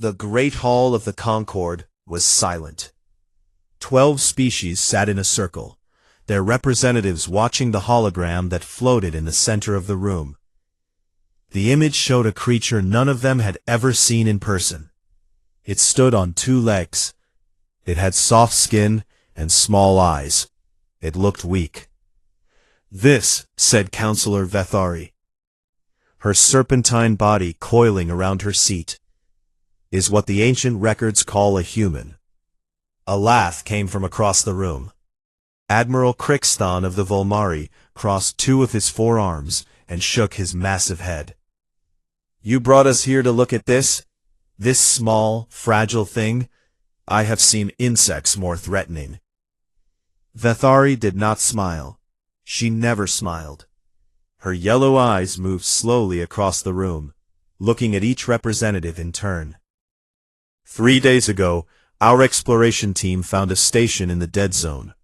The great hall of the Concord was silent. 12 species sat in a circle, their representatives watching the hologram that floated in the center of the room. The image showed a creature none of them had ever seen in person. It stood on 2 legs. It had soft skin and small eyes. It looked weak. "This," said Counselor Vethari, her serpentine body coiling around her seat, "is what the ancient records call a human." A laugh came from across the room. Admiral Crixton of the Volmari crossed 2 of his forearms and shook his massive head. "You brought us here to look at this small, fragile thing? I have seen insects more threatening." Vethari did not smile. She never smiled. Her yellow eyes moved slowly across the room, looking at each representative in turn. 3 days ago, our exploration team found a station in the dead zone.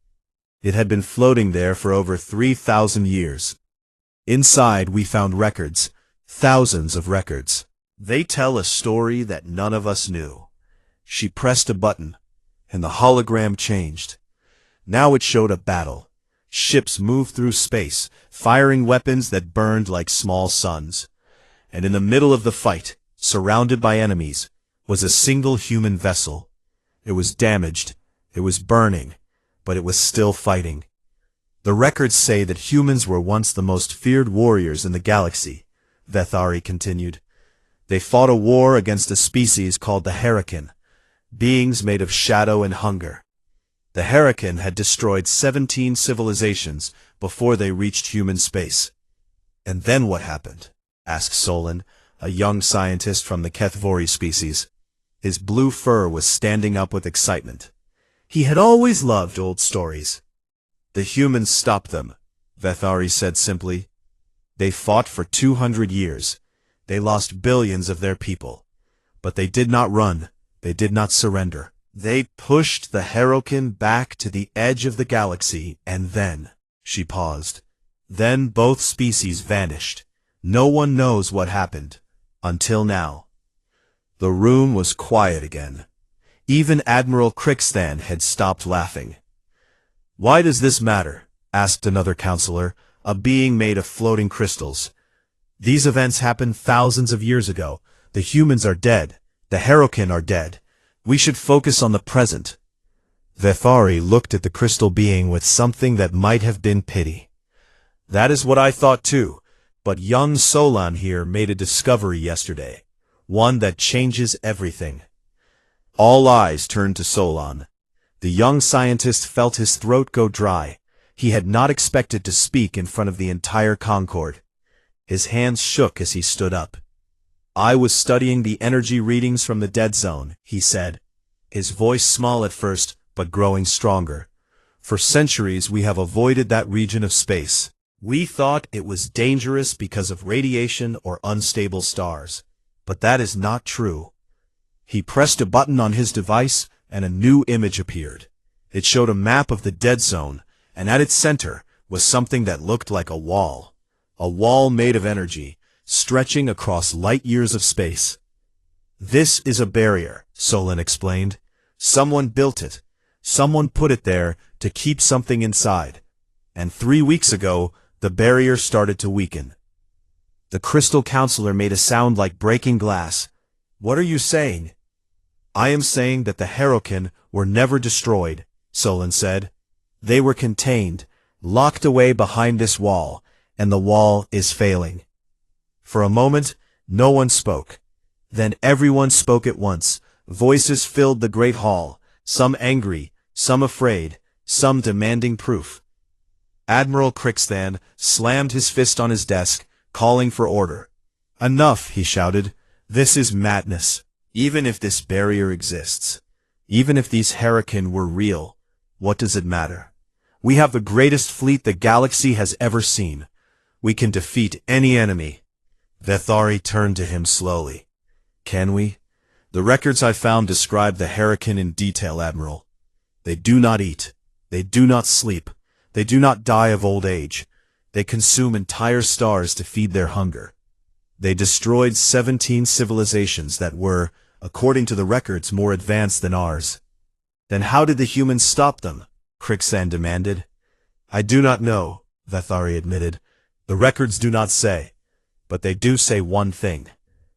It had been floating there for over 3,000 years. Inside we found records, thousands of records. They tell a story that none of us knew. She pressed a button, and the hologram changed. Now it showed a battle. Ships moved through space, firing weapons that burned like small suns. And in the middle of the fight, surrounded by enemies, was a single human vessel. It was damaged, it was burning, but it was still fighting. The records say that humans were once the most feared warriors in the galaxy, Vethari continued. They fought a war against a species called the Hurricane, beings made of shadow and hunger. The Hurricane had destroyed 17 civilizations before they reached human space. "And then what happened?" asked Solon, a young scientist from the Kethvori species. His blue fur was standing up with excitement. He had always loved old stories. "The humans stopped them," Vethari said simply. "They fought for 200 years. They lost billions of their people. But they did not run. They did not surrender. They pushed the Hurricane back to the edge of the galaxy, and then," she paused, "then both species vanished. No one knows what happened. Until now." The room was quiet again. Even Admiral Crixton had stopped laughing. "Why does this matter?" asked another counselor, a being made of floating crystals. "These events happened thousands of years ago. The humans are dead. The Hurricane are dead. We should focus on the present." Vethari looked at the crystal being with something that might have been pity. "That is what I thought too, but young Solon here made a discovery yesterday, one that changes everything." All eyes turned to Solon. The young scientist felt his throat go dry. He had not expected to speak in front of the entire Concord. His hands shook as he stood up. "I was studying the energy readings from the dead zone," he said, his voice small at first, but growing stronger. "For centuries we have avoided that region of space. We thought it was dangerous because of radiation or unstable stars. But that is not true." He pressed a button on his device, and a new image appeared. It showed a map of the dead zone, and at its center was something that looked like a wall made of energy, stretching across light years of space. "This is a barrier," Solon explained. "Someone built it. Someone put it there to keep something inside. And 3 weeks ago, the barrier started to weaken." The crystal counselor made a sound like breaking glass. "What are you saying?" "I am saying that the Hurricane were never destroyed," Solon said. "They were contained, locked away behind this wall, and the wall is failing." For a moment, no one spoke. Then everyone spoke at once. Voices filled the great hall, some angry, some afraid, some demanding proof. Admiral Crixton slammed his fist on his desk, calling for order. "Enough," he shouted. "This is madness. Even if this barrier exists, even if these Hurricane were real, what does it matter? We have the greatest fleet the galaxy has ever seen. We can defeat any enemy." Vethari turned to him slowly. "Can we? The records I found describe the Hurricane in detail, Admiral. They do not eat. They do not sleep. They do not die of old age. They consume entire stars to feed their hunger. They destroyed 17 civilizations that were, according to the records more advanced than ours. Then how did the humans stop them? Crixand demanded. I do not know, Vethari admitted. The records do not say. But they do say one thing.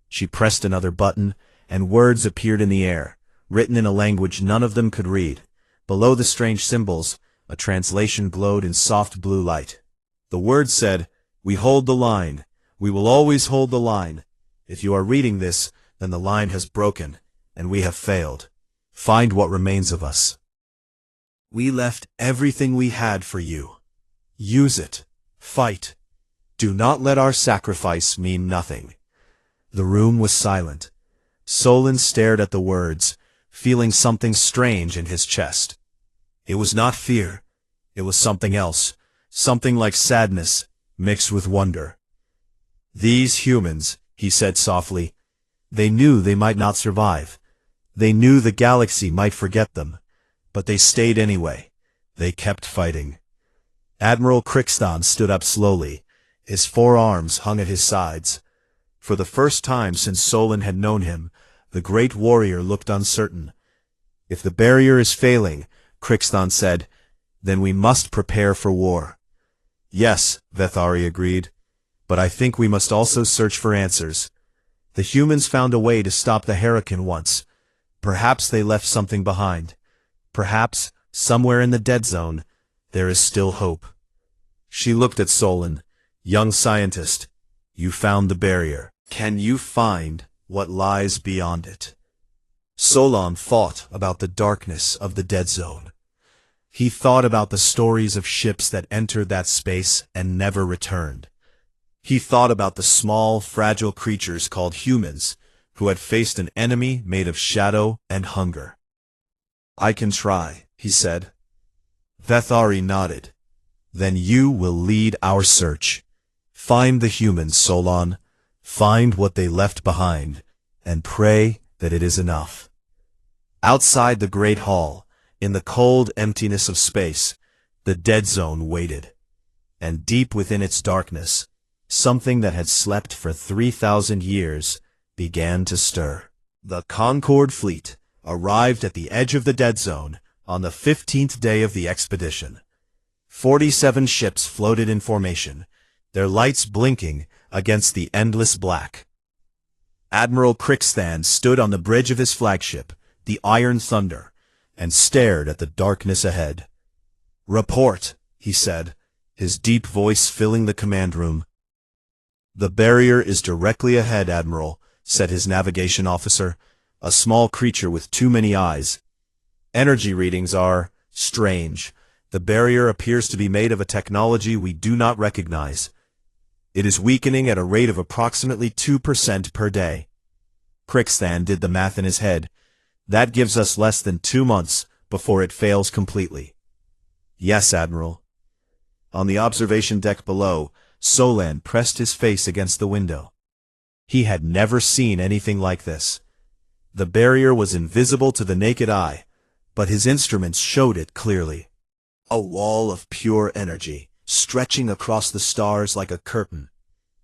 She pressed another button, and words appeared in the air, written in a language none of them could read. Below the strange symbols, a translation glowed in soft blue light. The words said, "We hold the line. We will always hold the line. If you are reading this, then the line has broken, and we have failed. Find what remains of us. We left everything we had for you. Use it. Fight. Do not let our sacrifice mean nothing." The room was silent. Solon stared at the words, feeling something strange in his chest. It was not fear. It was something else, something like sadness, mixed with wonder. These humans, he said softly, they knew they might not survive. They knew the galaxy might forget them, but they stayed anyway. They kept fighting. Admiral Crixton stood up slowly. His forearms hung at his sides. For the first time since Solon had known him, the great warrior looked uncertain. If the barrier is failing, Crixton said, then we must prepare for war. Yes, Vethari agreed, but I think we must also search for answers. The humans found a way to stop the hurricane once. Perhaps they left something behind. Perhaps, somewhere in the dead zone, there is still hope. She looked at Solon. Young scientist, you found the barrier. Can you find what lies beyond it? Solon thought about the darkness of the dead zone. He thought about the stories of ships that entered that space and never returned. He thought about the small, fragile creatures called humans, who had faced an enemy made of shadow and hunger. I can try, he said. Vethari nodded. Then you will lead our search. Find the humans, Solon. Find what they left behind, and pray that it is enough. Outside the great hall, in the cold emptiness of space, the dead zone waited. And deep within its darkness, something that had slept for 3,000 years began to stir. The Concord fleet arrived at the edge of the dead zone on the 15th day of the expedition. 47 ships floated in formation, their lights blinking against the endless black. Admiral Crixton stood on the bridge of his flagship, the Iron Thunder, and stared at the darkness ahead. Report, he said, his deep voice filling the command room. The barrier is directly ahead, Admiral, said his navigation officer, a small creature with too many eyes. Energy readings are strange. The barrier appears to be made of a technology we do not recognize. It is weakening at a rate of approximately 2% per day. Crixton did the math in his head. That gives us less than 2 months before it fails completely. Yes, Admiral. On the observation deck below, Solon pressed his face against the window. He had never seen anything like this. The barrier was invisible to the naked eye, but his instruments showed it clearly. A wall of pure energy, stretching across the stars like a curtain.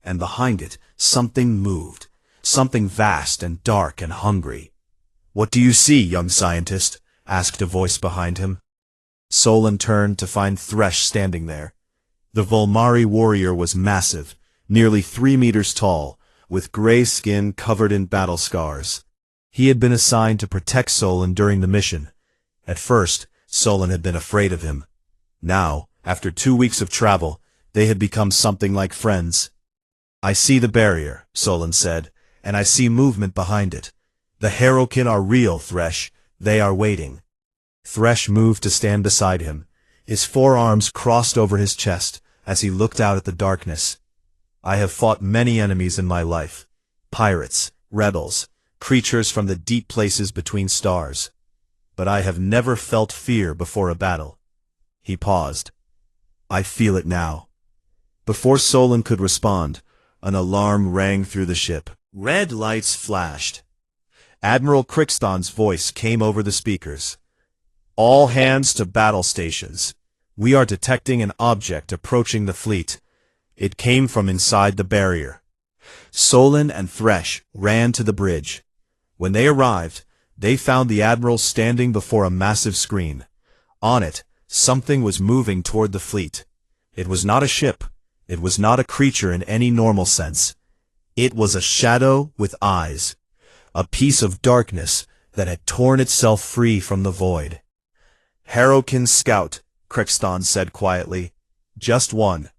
And behind it, something moved, something vast and dark and hungry. What do you see, young scientist? Asked a voice behind him. Solon turned to find Thresh standing there. The Volmari warrior was massive, nearly 3 meters tall, with gray skin covered in battle scars. He had been assigned to protect Solon during the mission. At first, Solon had been afraid of him. Now, after 2 weeks of travel, they had become something like friends. I see the barrier, Solon said, and I see movement behind it. The Herokin are real, Thresh. They are waiting. Thresh moved to stand beside him. His forearms crossed over his chest as he looked out at the darkness. I have fought many enemies in my life. Pirates, rebels, creatures from the deep places between stars. But I have never felt fear before a battle. He paused. I feel it now. Before Solon could respond, an alarm rang through the ship. Red lights flashed. Admiral Crixton's voice came over the speakers. All hands to battle stations. We are detecting an object approaching the fleet. It came from inside the barrier. Solon and Thresh ran to the bridge. When they arrived, they found the Admiral standing before a massive screen. On it, something was moving toward the fleet. It was not a ship. It was not a creature in any normal sense. It was a shadow with eyes. A piece of darkness that had torn itself free from the void. "Harrowkin's scout," Crixton said quietly. "Just one.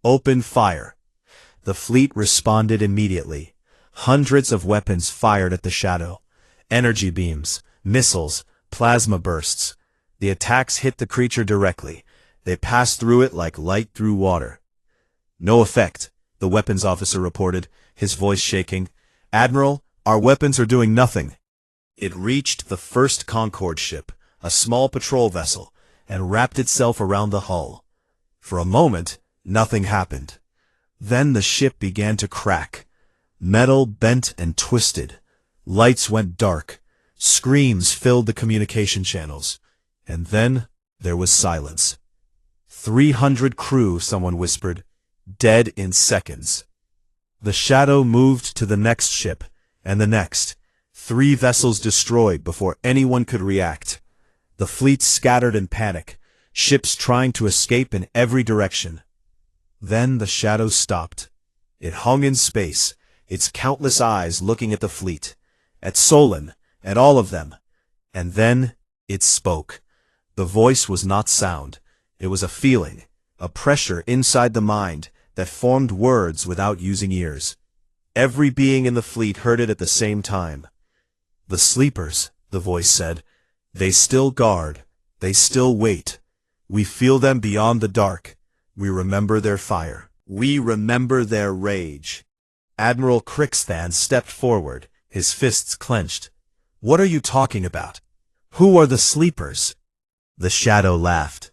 Open fire." The fleet responded immediately. Hundreds of weapons fired at the shadow. Energy beams, missiles, plasma bursts. The attacks hit the creature directly. They passed through it like light through water. "No effect," the weapons officer reported, his voice shaking. "Admiral, our weapons are doing nothing." It reached the first Concorde ship, a small patrol vessel, and wrapped itself around the hull. For a moment, nothing happened. Then the ship began to crack. Metal bent and twisted. Lights went dark. Screams filled the communication channels. And then there was silence. 300 crew, someone whispered, dead in seconds. The shadow moved to the next ship, and the next. 3 vessels destroyed before anyone could react. The fleet scattered in panic, ships trying to escape in every direction. Then the shadow stopped. It hung in space, its countless eyes looking at the fleet, at Solon, at all of them. And then it spoke. The voice was not sound. It was a feeling, a pressure inside the mind that formed words without using ears. Every being in the fleet heard it at the same time. "The sleepers," the voice said. "They still guard. They still wait. We feel them beyond the dark. We remember their fire. We remember their rage." Admiral Crixton stepped forward, his fists clenched. "What are you talking about? Who are the sleepers?" The shadow laughed.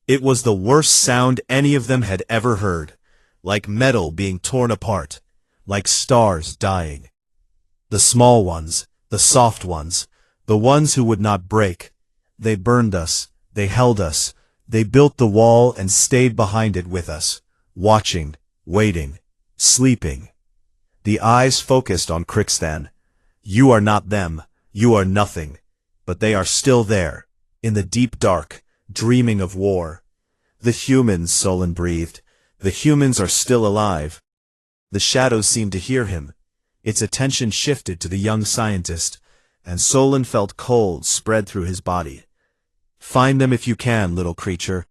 It was the worst sound any of them had ever heard, like metal being torn apart, like stars dying. "The small ones, the soft ones, the ones who would not break. They burned us, they held us, they built the wall and stayed behind it with us, watching, waiting, sleeping." The eyes focused on Crixton. "You are not them, you are nothing, but they are still there, in the deep dark, dreaming of war." "The humans," Solon breathed, "the humans are still alive." The shadow seemed to hear him. Its attention shifted to the young scientist, and Solon felt cold spread through his body. "Find them if you can, little creature.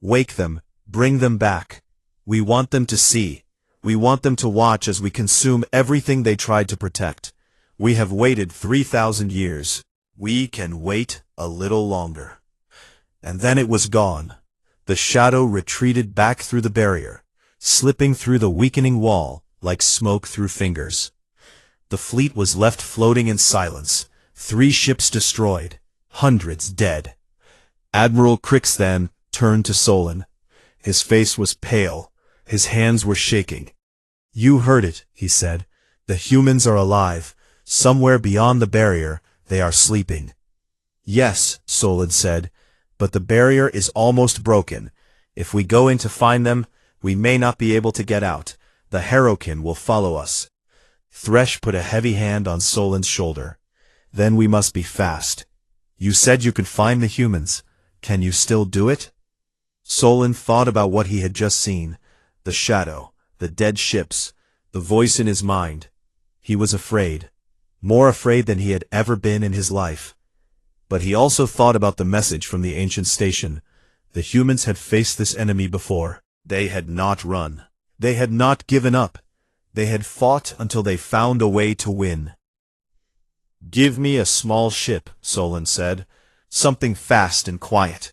Wake them, bring them back. We want them to see. We want them to watch as we consume everything they tried to protect. We have waited 3,000 years. We can wait a little longer." And then it was gone. The shadow retreated back through the barrier, slipping through the weakening wall like smoke through fingers. The fleet was left floating in silence, 3 ships destroyed, hundreds dead. Admiral Crixton turned to Solon. His face was pale, his hands were shaking. "You heard it," he said. "The humans are alive. Somewhere beyond the barrier, they are sleeping." "Yes," Solon said, "but the barrier is almost broken. If we go in to find them, we may not be able to get out. The Harrowkin will follow us." Thresh put a heavy hand on Solon's shoulder. "Then we must be fast. You said you could find the humans. Can you still do it?" Solon thought about what he had just seen. The shadow, the dead ships, the voice in his mind. He was afraid. More afraid than he had ever been in his life. But he also thought about the message from the ancient station. The humans had faced this enemy before. They had not run. They had not given up. They had fought until they found a way to win. "Give me a small ship," Solon said. "Something fast and quiet.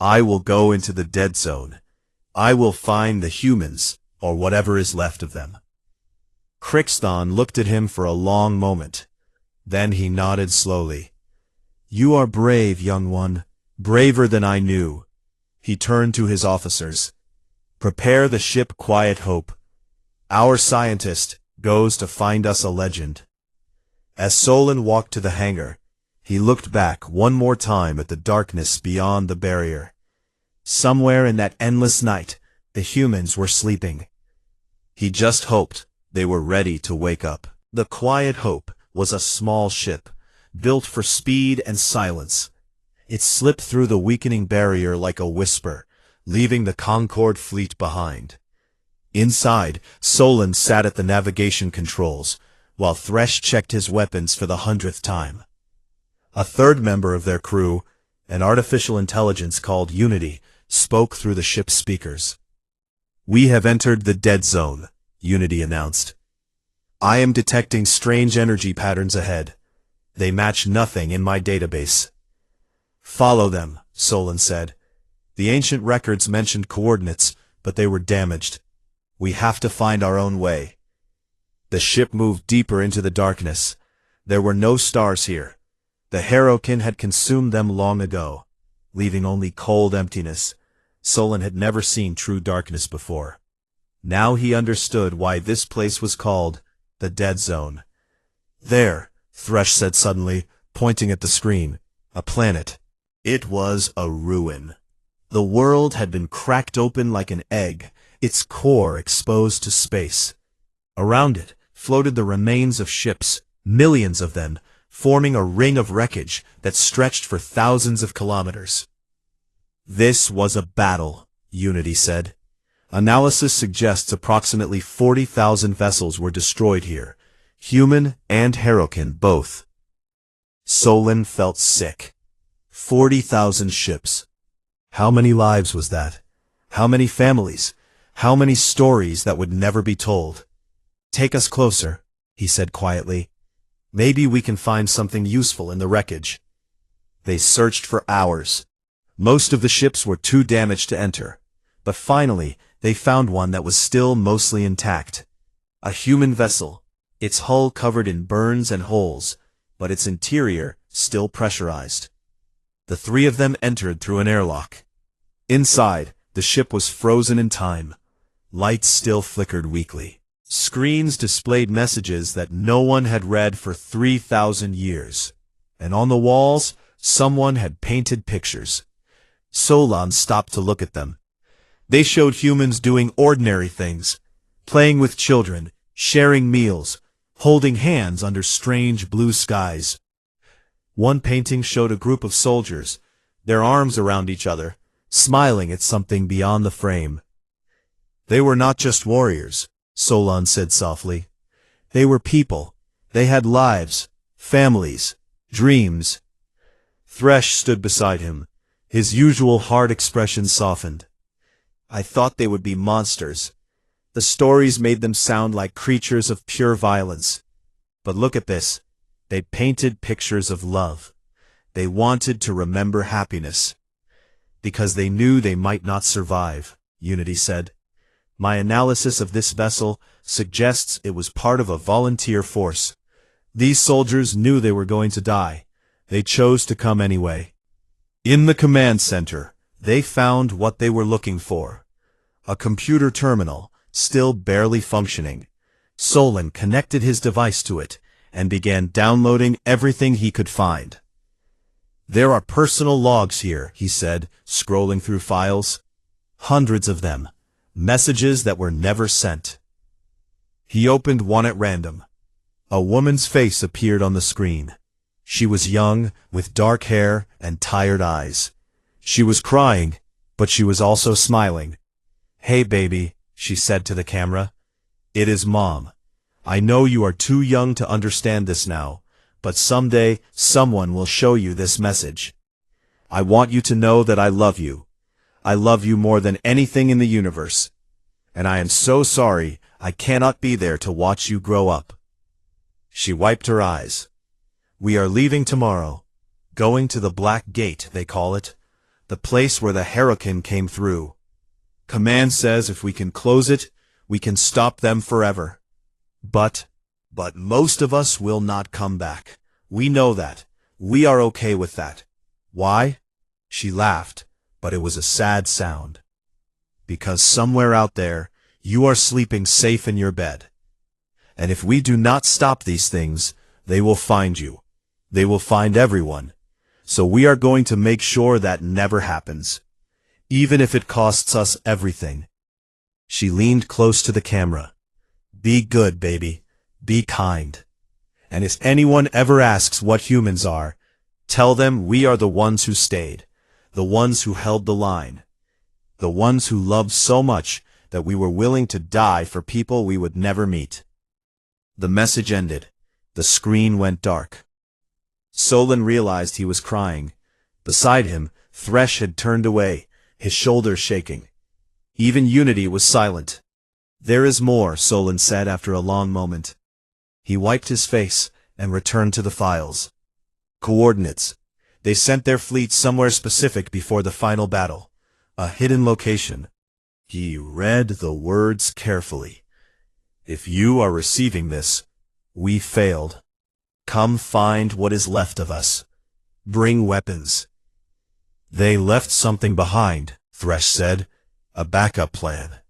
I will go into the dead zone. I will find the humans, or whatever is left of them." Crixton looked at him for a long moment. Then he nodded slowly. "You are brave, young one, braver than I knew." He turned to his officers. "Prepare the ship Quiet Hope. Our scientist goes to find us a legend." As Solon walked to the hangar, he looked back one more time at the darkness beyond the barrier. Somewhere in that endless night, the humans were sleeping. He just hoped they were ready to wake up. The Quiet Hope was a small ship, built for speed and silence. It slipped through the weakening barrier like a whisper, leaving the Concorde fleet behind. Inside, Solon sat at the navigation controls, while Thresh checked his weapons for the 100th time. A third member of their crew, an artificial intelligence called Unity, spoke through the ship's speakers. "We have entered the dead zone," Unity announced. "I am detecting strange energy patterns ahead. They match nothing in my database." "Follow them," Solon said. "The ancient records mentioned coordinates, but they were damaged. We have to find our own way." The ship moved deeper into the darkness. There were no stars here. The Harokin had consumed them long ago, leaving only cold emptiness. Solon had never seen true darkness before. Now he understood why this place was called the Dead Zone. "There," Thresh said suddenly, pointing at the screen. "A planet." It was a ruin. The world had been cracked open like an egg, its core exposed to space. Around it floated the remains of ships, millions of them, forming a ring of wreckage that stretched for thousands of kilometers. "This was a battle," Unity said. "Analysis suggests approximately 40,000 vessels were destroyed here, human and Harokin both." Solon felt sick. 40,000 ships. How many lives was that? How many families? How many stories that would never be told? "Take us closer," he said quietly. "Maybe we can find something useful in the wreckage." They searched for hours. Most of the ships were too damaged to enter, but finally they found one that was still mostly intact. A human vessel, its hull covered in burns and holes, but its interior still pressurized. The three of them entered through an airlock. Inside, the ship was frozen in time. Lights still flickered weakly. Screens displayed messages that no one had read for 3,000 years. And on the walls, someone had painted pictures. Solon stopped to look at them. They showed humans doing ordinary things, playing with children, sharing meals, holding hands under strange blue skies. One painting showed a group of soldiers, their arms around each other, smiling at something beyond the frame. "They were not just warriors," Solon said softly. "They were people. They had lives, families, dreams." Thresh stood beside him, his usual hard expression softened. "I thought they would be monsters. The stories made them sound like creatures of pure violence. But look at this. They painted pictures of love. They wanted to remember happiness. Because they knew they might not survive," Unity said. "My analysis of this vessel suggests it was part of a volunteer force. These soldiers knew they were going to die. They chose to come anyway." In the command center, they found what they were looking for. A computer terminal, still barely functioning. Solon connected his device to it and began downloading everything he could find. "There are personal logs here," he said, scrolling through files. Hundreds of them. Messages that were never sent. He opened one at random. A woman's face appeared on the screen. She was young, with dark hair and tired eyes. She was crying, but she was also smiling. "Hey baby," she said to the camera. "It is Mom. I know you are too young to understand this now, but someday someone will show you this message. I want you to know that I love you. I love you more than anything in the universe. And I am so sorry I cannot be there to watch you grow up." She wiped her eyes. "We are leaving tomorrow. Going to the Black Gate, they call it. The place where the Harokin came through. Command says if we can close it, we can stop them forever. But most of us will not come back. We know that. We are okay with that. Why?" She laughed, but it was a sad sound. "Because somewhere out there, you are sleeping safe in your bed. And if we do not stop these things, they will find you. They will find everyone. So we are going to make sure that never happens. Even if it costs us everything." She leaned close to the camera. "Be good, baby. Be kind. And if anyone ever asks what humans are, tell them we are the ones who stayed, the ones who held the line, the ones who loved so much that we were willing to die for people we would never meet." The message ended. The screen went dark. Solon realized he was crying. Beside him, Thresh had turned away, his shoulders shaking. Even Unity was silent. "There is more," Solon said after a long moment. He wiped his face and returned to the files. Coordinates. They sent their fleet somewhere specific before the final battle. A hidden location. He read the words carefully. "If you are receiving this, we failed. Come find what is left of us. Bring weapons." "They left something behind," Thresh said. "A backup plan."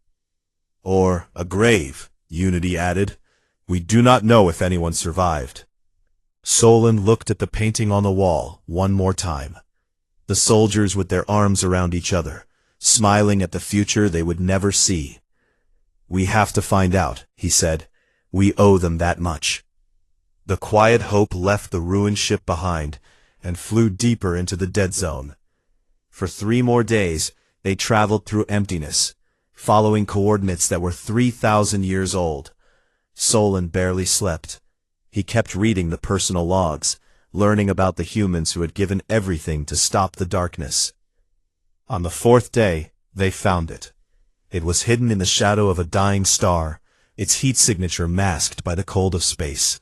"Or a grave," Unity added. "We do not know if anyone survived." Solon looked at the painting on the wall one more time. The soldiers with their arms around each other, smiling at the future they would never see. "We have to find out," he said. "We owe them that much." The quiet hope left the ruined ship behind and flew deeper into the dead zone. For 3 more days, they traveled through emptiness, following coordinates that were 3,000 years old. Solon barely slept. He kept reading the personal logs, learning about the humans who had given everything to stop the darkness. On the 4th day, they found it. It was hidden in the shadow of a dying star, its heat signature masked by the cold of space.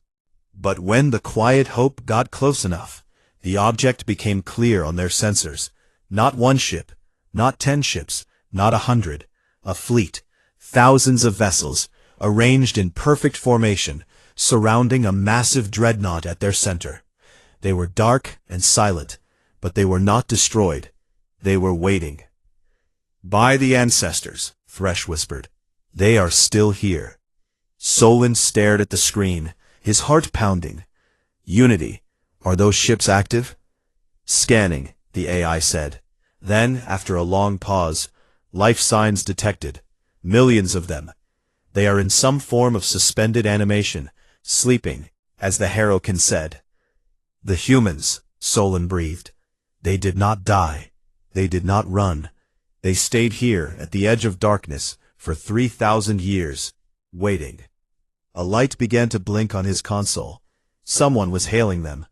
But when the quiet hope got close enough, the object became clear on their sensors. Not 1 ship, not 10 ships, not 100, a fleet, thousands of vessels, arranged in perfect formation, surrounding a massive dreadnought at their center. They were dark and silent, but they were not destroyed. They were waiting. "By the ancestors," Thresh whispered. "They are still here." Solon stared at the screen, his heart pounding. "Unity, are those ships active?" "Scanning," the AI said. Then, after a long pause, "Life signs detected. Millions of them. They are in some form of suspended animation, sleeping, as the Herokin said." "The humans," Solon breathed. "They did not die. They did not run. They stayed here at the edge of darkness for 3,000 years, waiting." A light began to blink on his console. Someone was hailing them.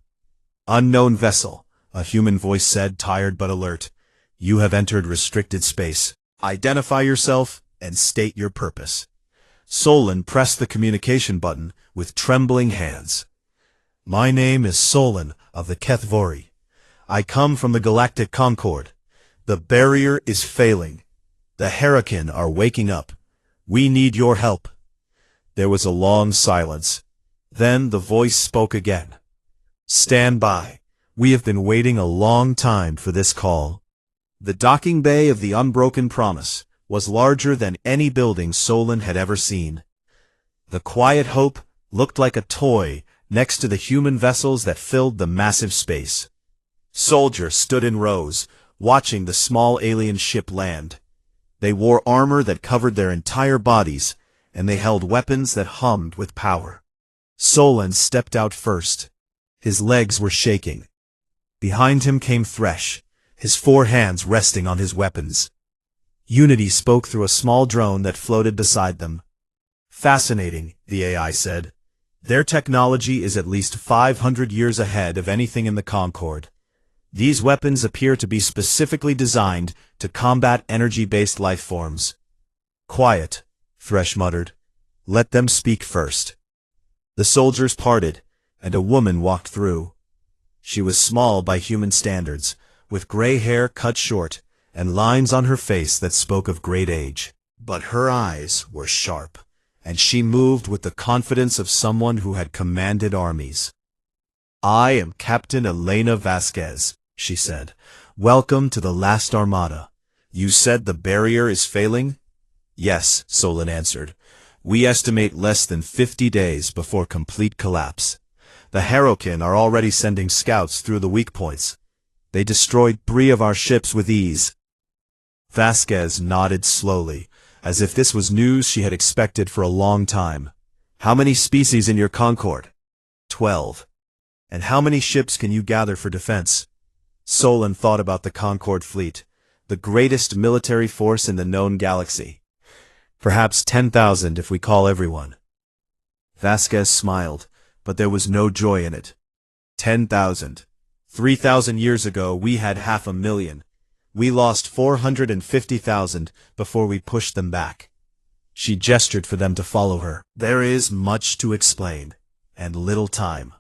"Unknown vessel," a human voice said, tired but alert. "You have entered restricted space. Identify yourself and state your purpose." Solon pressed the communication button with trembling hands. "My name is Solon of the Kethvori. I come from the Galactic Concord. The barrier is failing. The Herakin are waking up. We need your help." There was a long silence. Then the voice spoke again. "Stand by. We have been waiting a long time for this call." The docking bay of the Unbroken Promise was larger than any building Solon had ever seen. The Quiet Hope looked like a toy next to the human vessels that filled the massive space. Soldiers stood in rows, watching the small alien ship land. They wore armor that covered their entire bodies, and they held weapons that hummed with power. Solon stepped out first. His legs were shaking. Behind him came Thresh, his 4 hands resting on his weapons. Unity spoke through a small drone that floated beside them. "Fascinating," the AI said. "Their technology is at least 500 years ahead of anything in the Concord. These weapons appear to be specifically designed to combat energy-based life forms." "Quiet," Thresh muttered. "Let them speak first." The soldiers parted, and a woman walked through. She was small by human standards, with gray hair cut short, and lines on her face that spoke of great age. But her eyes were sharp, and she moved with the confidence of someone who had commanded armies. "I am Captain Elena Vasquez," she said. "Welcome to the last armada. You said the barrier is failing?" "Yes," Solon answered. "We estimate less than 50 days before complete collapse. The Herokin are already sending scouts through the weak points. They destroyed 3 of our ships with ease." Vasquez nodded slowly, as if this was news she had expected for a long time. "How many species in your Concord?" 12. And how many ships can you gather for defense? Solon thought about the Concorde fleet, the greatest military force in the known galaxy. Perhaps 10,000 if we call everyone. Vasquez smiled, but there was no joy in it. 10,000. 3,000 years ago we had 500,000. We lost 450,000 before we pushed them back. She gestured for them to follow her. There is much to explain, and little time.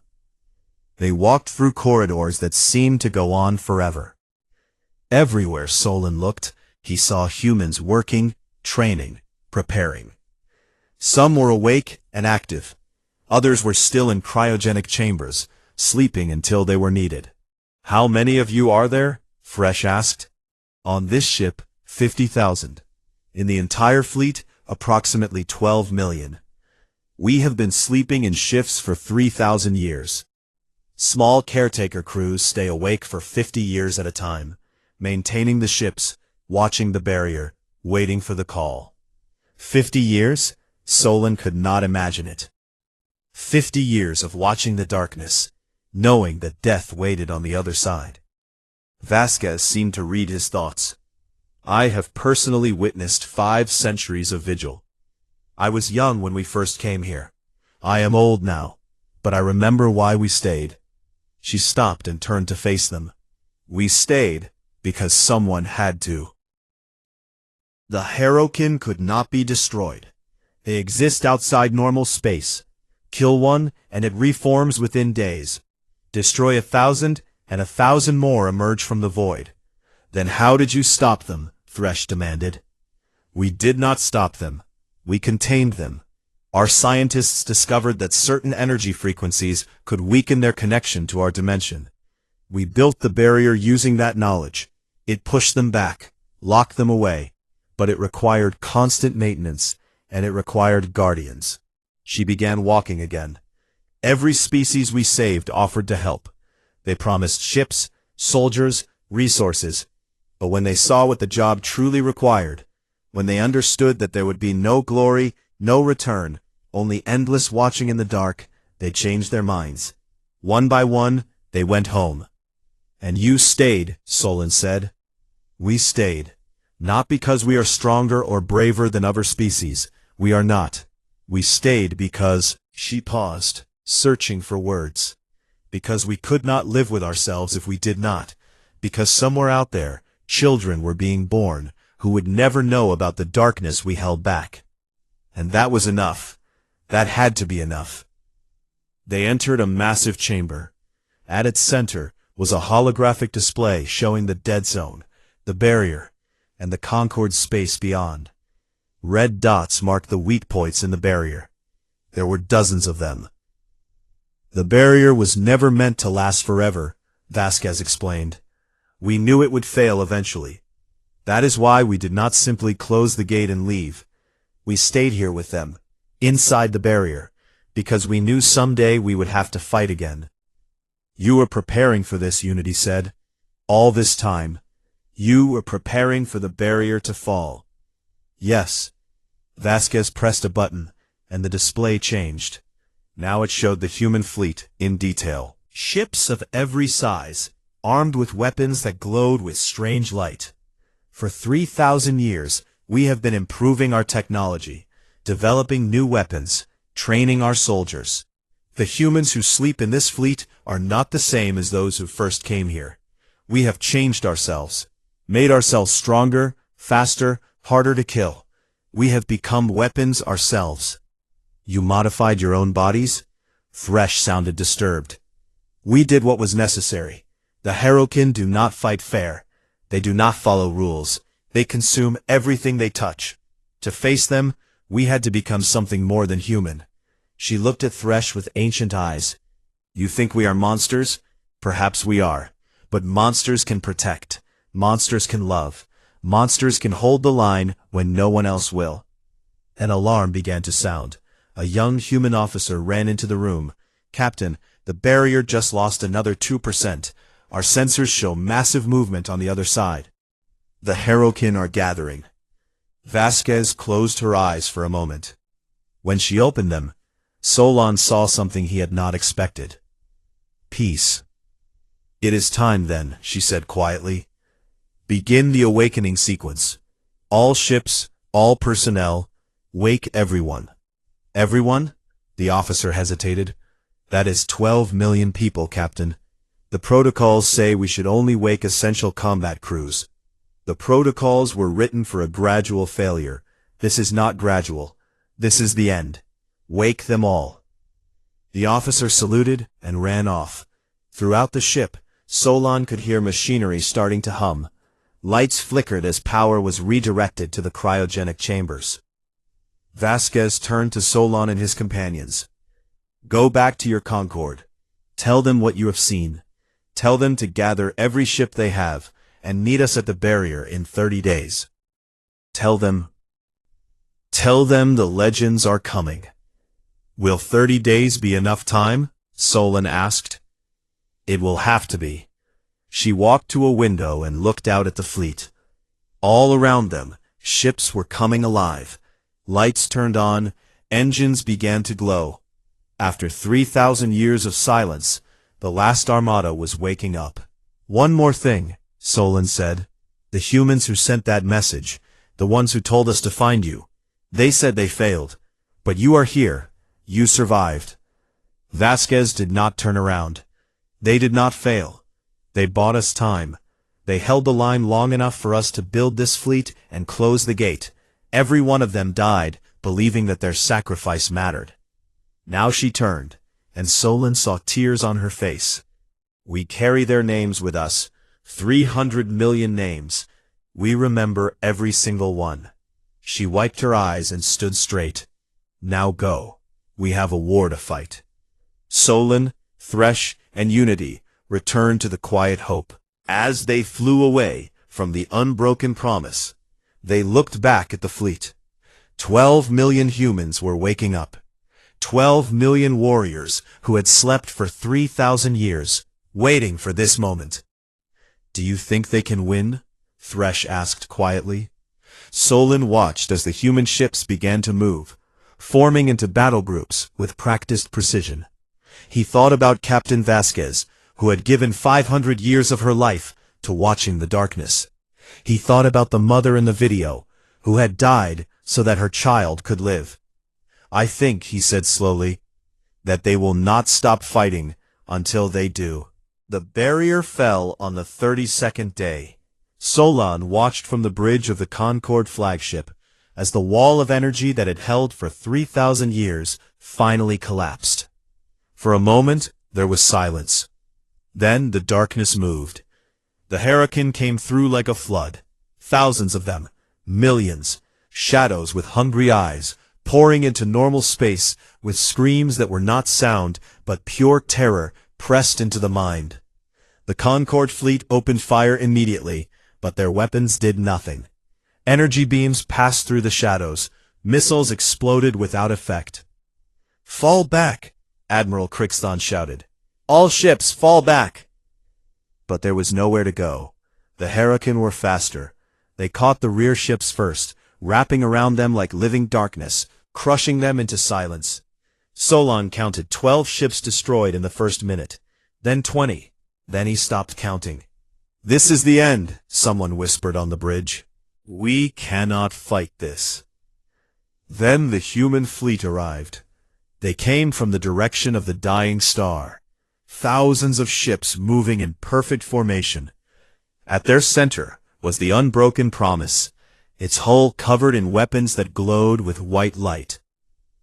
They walked through corridors that seemed to go on forever. Everywhere Solon looked, he saw humans working, training, preparing. Some were awake and active. Others were still in cryogenic chambers, sleeping until they were needed. How many of you are there? Fresh asked. On this ship, 50,000. In the entire fleet, approximately 12 million. We have been sleeping in shifts for 3,000 years. Small caretaker crews stay awake for 50 years at a time, maintaining the ships, watching the barrier, waiting for the call. 50 years? Solon could not imagine it. 50 years of watching the darkness, knowing that death waited on the other side. Vasquez seemed to read his thoughts. I have personally witnessed 5 centuries of vigil. I was young when we first came here. I am old now, but I remember why we stayed. She stopped and turned to face them. We stayed because someone had to. The Herokin could not be destroyed. They exist outside normal space. Kill one, and it reforms within days. Destroy 1,000, and 1,000 more emerge from the void. Then how did you stop them? Thresh demanded. We did not stop them. We contained them. Our scientists discovered that certain energy frequencies could weaken their connection to our dimension. We built the barrier using that knowledge. It pushed them back, locked them away, but it required constant maintenance, and it required guardians. She began walking again. Every species we saved offered to help. They promised ships, soldiers, resources, but when they saw what the job truly required, when they understood that there would be no glory, no return, only endless watching in the dark, they changed their minds. One by one, they went home. And you stayed, Solon said. We stayed. Not because we are stronger or braver than other species. We are not. We stayed because... She paused, searching for words. Because we could not live with ourselves if we did not. Because somewhere out there, children were being born who would never know about the darkness we held back. And that was enough. That had to be enough. They entered a massive chamber. At its center was a holographic display showing the dead zone, the barrier, and the Concorde space beyond. Red dots marked the weak points in the barrier. There were dozens of them. The barrier was never meant to last forever, Vasquez explained. We knew it would fail eventually. That is why we did not simply close the gate and leave. We stayed here with them, inside the barrier, because we knew someday we would have to fight again. You were preparing for this, Unity said. All this time, you were preparing for the barrier to fall. Yes. Vasquez pressed a button, and the display changed. Now it showed the human fleet in detail. Ships of every size, armed with weapons that glowed with strange light. For 3,000 years, we have been improving our technology, developing new weapons, training our soldiers. The humans who sleep in this fleet are not the same as those who first came here. We have changed ourselves, made ourselves stronger, faster, harder to kill. We have become weapons ourselves. You modified your own bodies? Thresh sounded disturbed. We did what was necessary. The Herokin do not fight fair. They do not follow rules. They consume everything they touch. To face them, we had to become something more than human. She looked at Thresh with ancient eyes. You think we are monsters? Perhaps we are. But monsters can protect. Monsters can love. Monsters can hold the line when no one else will. An alarm began to sound. A young human officer ran into the room. Captain, the barrier just lost another 2%. Our sensors show massive movement on the other side. The Herokin are gathering. Vasquez closed her eyes for a moment. When she opened them, Solon saw something he had not expected. Peace. It is time then, she said quietly. Begin the awakening sequence. All ships, all personnel, wake everyone. Everyone? The officer hesitated. That is 12 million people, Captain. The protocols say we should only wake essential combat crews. The protocols were written for a gradual failure. This is not gradual. This is the end. Wake them all. The officer saluted and ran off. Throughout the ship, Solon could hear machinery starting to hum. Lights flickered as power was redirected to the cryogenic chambers. Vasquez turned to Solon and his companions. Go back to your Concorde. Tell them what you have seen. Tell them to gather every ship they have and meet us at the barrier in 30 days. Tell them the legends are coming. Will 30 days be enough time? Solon asked. It will have to be. She walked to a window and looked out at the fleet. All around them, ships were coming alive. Lights turned on, engines began to glow. After 3,000 years of silence, the last armada was waking up. One more thing, Solon said. The humans who sent that message, the ones who told us to find you, they said they failed. But you are here. You survived. Vasquez did not turn around. They did not fail. They bought us time. They held the line long enough for us to build this fleet and close the gate. Every one of them died, believing that their sacrifice mattered. Now she turned, and Solon saw tears on her face. We carry their names with us, 300 million names. We remember every single one. She wiped her eyes and stood straight. Now go. We have a war to fight. Solon, Thresh, and Unity returned to the quiet hope. As they flew away from the unbroken promise, they looked back at the fleet. 12 million humans were waking up. 12 million warriors who had slept for 3,000 years, waiting for this moment. Do you think they can win? Thresh asked quietly. Solon watched as the human ships began to move, forming into battle groups with practiced precision. He thought about Captain Vasquez, who had given 500 years of her life to watching the darkness. He thought about the mother in the video, who had died so that her child could live. I think, he said slowly, that they will not stop fighting until they do. The barrier fell on the 32nd day. Solon watched from the bridge of the Concorde flagship as the wall of energy that had held for 3,000 years finally collapsed. For a moment, there was silence. Then the darkness moved. The hurricane came through like a flood. Thousands of them, millions, shadows with hungry eyes, pouring into normal space with screams that were not sound but pure terror pressed into the mind. The Concorde fleet opened fire immediately, but their weapons did nothing. Energy beams passed through the shadows. Missiles exploded without effect. Fall back, Admiral Crixton shouted. All ships, fall back! But there was nowhere to go. The hurricane were faster. They caught the rear ships first, wrapping around them like living darkness, crushing them into silence. Solon counted 12 ships destroyed in the first minute, then 20. Then he stopped counting. This is the end, someone whispered on the bridge. We cannot fight this. Then the human fleet arrived. They came from the direction of the dying star. Thousands of ships moving in perfect formation. At their center was the unbroken promise, its hull covered in weapons that glowed with white light.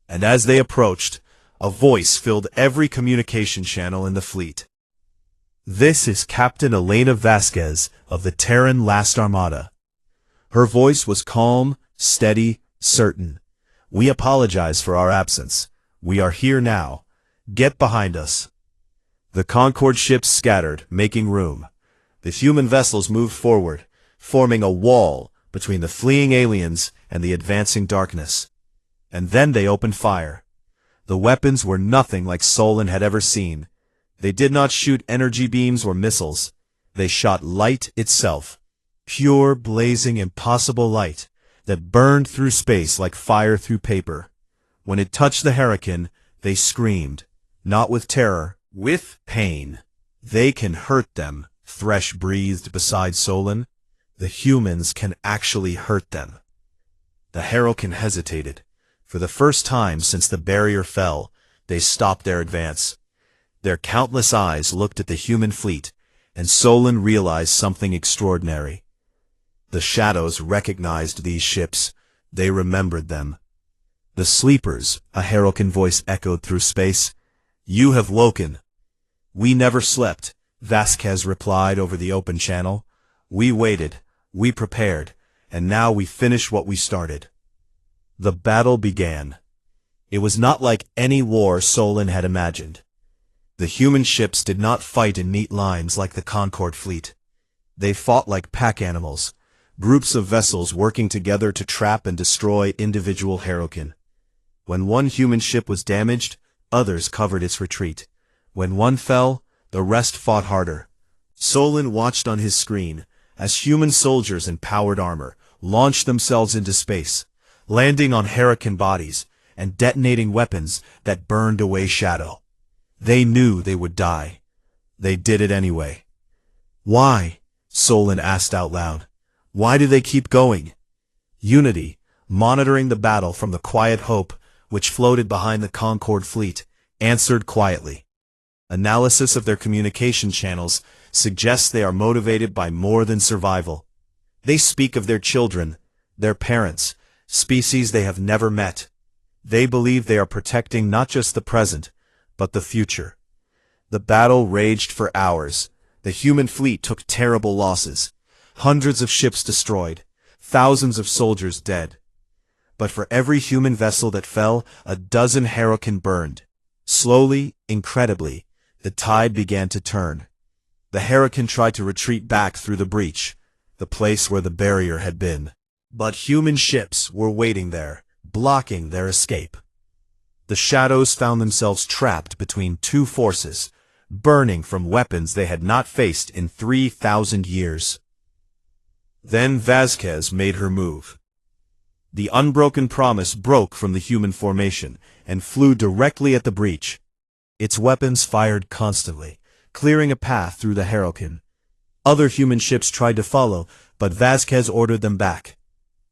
And as they approached, a voice filled every communication channel in the fleet. This is Captain Elena Vasquez of the Terran Last Armada. Her voice was calm, steady, certain. We apologize for our absence. We are here now. Get behind us. The Concorde ships scattered, making room. The human vessels moved forward, forming a wall between the fleeing aliens and the advancing darkness. And then they opened fire. The weapons were nothing like Solon had ever seen. They did not shoot energy beams or missiles. They shot light itself. Pure, blazing, impossible light that burned through space like fire through paper. When it touched the hurricane, They screamed, not with terror, with pain. They can hurt them, Thresh breathed beside Solon. The humans can actually hurt them. The Heralkin hesitated. For the first time since the barrier fell, they stopped their advance. Their countless eyes looked at the human fleet, and Solon realized something extraordinary. The shadows recognized these ships. They remembered them. The sleepers, a Heralkin voice echoed through space. You have woken. We never slept, Vasquez replied over the open channel. We waited, we prepared, and now we finish what we started. The battle began. It was not like any war Solon had imagined. The human ships did not fight in neat lines like the Concord fleet. They fought like pack animals, groups of vessels working together to trap and destroy individual Heralkin. When one human ship was damaged, others covered its retreat. When one fell, the rest fought harder. Solon watched on his screen as human soldiers in powered armor launched themselves into space, landing on Heralkin bodies and detonating weapons that burned away shadow. They knew they would die. They did it anyway. Why? Solon asked out loud. Why do they keep going? Unity, monitoring the battle from the quiet hope which floated behind the Concord fleet, answered quietly. Analysis of their communication channels suggests they are motivated by more than survival. They speak of their children, their parents, species they have never met. They believe they are protecting not just the present, but the future. The battle raged for hours. The human fleet took terrible losses. Hundreds of ships destroyed, thousands of soldiers dead. But for every human vessel that fell, a dozen Heralkin burned. Slowly, incredibly, the tide began to turn. The Heralkin tried to retreat back through the breach, the place where the barrier had been. But human ships were waiting there, blocking their escape. The shadows found themselves trapped between two forces, burning from weapons they had not faced in 3,000 years. Then Vasquez made her move. The unbroken promise broke from the human formation and flew directly at the breach. Its weapons fired constantly, clearing a path through the Heralkin. Other human ships tried to follow, but Vasquez ordered them back.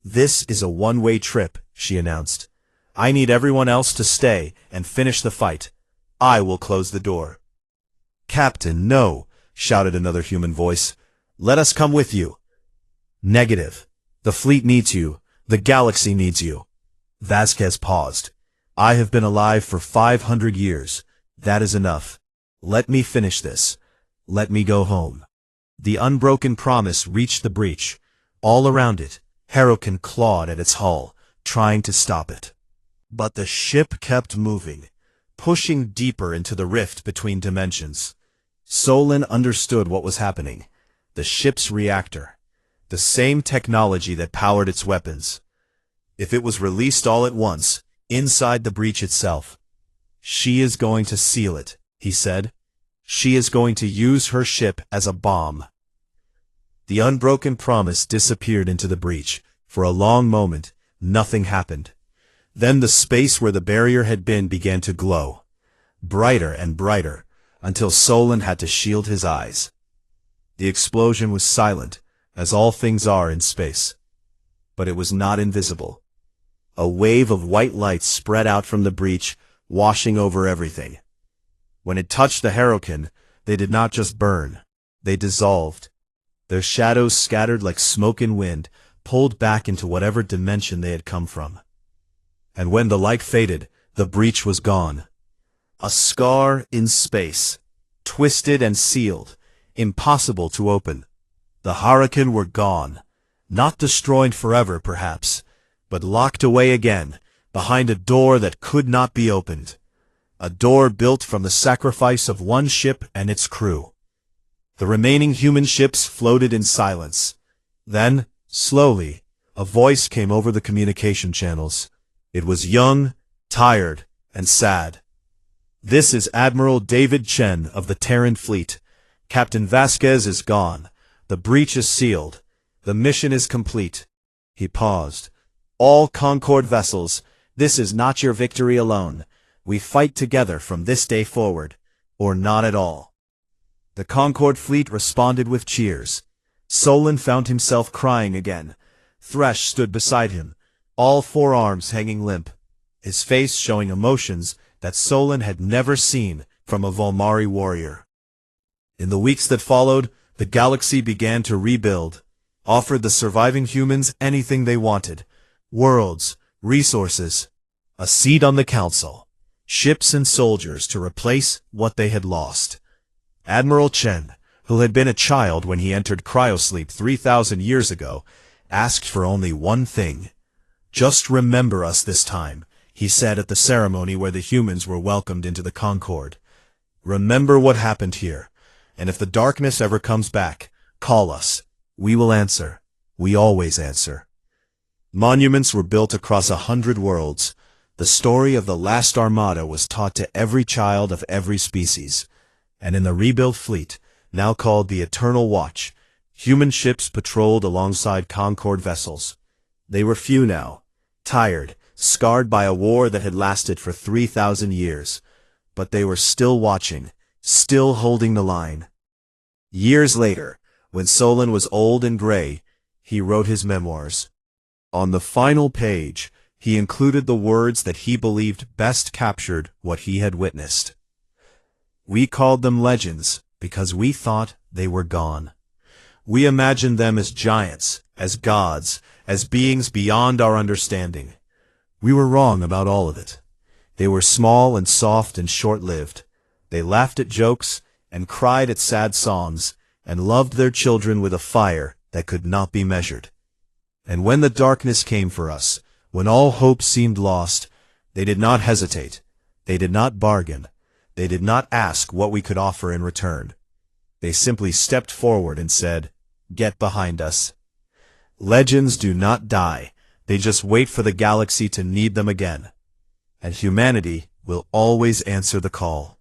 This is a one-way trip, she announced. I need everyone else to stay and finish the fight. I will close the door. Captain, no, shouted another human voice. Let us come with you. Negative. The fleet needs you. The galaxy needs you. Vasquez paused. I have been alive for 500 years. That is enough. Let me finish this. Let me go home. The unbroken promise reached the breach. All around it, Heralkin clawed at its hull, trying to stop it. But the ship kept moving, pushing deeper into the rift between dimensions. Solon understood what was happening. The ship's reactor. The same technology that powered its weapons. If it was released all at once, inside the breach itself. She is going to seal it, he said. She is going to use her ship as a bomb. The unbroken promise disappeared into the breach. For a long moment, nothing happened. Then the space where the barrier had been began to glow. Brighter and brighter, until Solon had to shield his eyes. The explosion was silent, as all things are in space. But it was not invisible. A wave of white light spread out from the breach, washing over everything. When it touched the Heralkin, they did not just burn. They dissolved. Their shadows scattered like smoke in wind, pulled back into whatever dimension they had come from. And when the light faded, the breach was gone. A scar in space, twisted and sealed, impossible to open. The Heralkin were gone, not destroyed forever perhaps, but locked away again, behind a door that could not be opened. A door built from the sacrifice of one ship and its crew. The remaining human ships floated in silence. Then, slowly, a voice came over the communication channels. It was young, tired, and sad. This is Admiral David Chen of the Terran Fleet. Captain Vasquez is gone. The breach is sealed. The mission is complete. He paused. All Concord vessels, this is not your victory alone. We fight together from this day forward, or not at all." The Concord fleet responded with cheers. Solon found himself crying again. Thresh stood beside him, all four arms hanging limp, his face showing emotions that Solon had never seen from a Volmari warrior. In the weeks that followed, the galaxy began to rebuild, offered the surviving humans anything they wanted: worlds, resources, a seat on the council, ships and soldiers to replace what they had lost. Admiral Chen, who had been a child when he entered cryosleep 3,000 years ago, asked for only one thing. "Just remember us this time," he said at the ceremony where the humans were welcomed into the Concord. "Remember what happened here, and if the darkness ever comes back, call us. We will answer. We always answer." Monuments were built across 100 worlds. The story of the last armada was taught to every child of every species. And in the rebuilt fleet, now called the Eternal Watch, human ships patrolled alongside Concord vessels. They were few now, tired, scarred by a war that had lasted for 3,000 years. But they were still watching, still holding the line. Years later, when Solon was old and gray, he wrote his memoirs. On the final page, he included the words that he believed best captured what he had witnessed. "We called them legends because we thought they were gone. We imagined them as giants, as gods, as beings beyond our understanding. We were wrong about all of it. They were small and soft and short-lived. They laughed at jokes and cried at sad songs and loved their children with a fire that could not be measured. And when the darkness came for us, when all hope seemed lost, they did not hesitate. They did not bargain. They did not ask what we could offer in return. They simply stepped forward and said, 'Get behind us.' Legends do not die. They just wait for the galaxy to need them again. And humanity will always answer the call."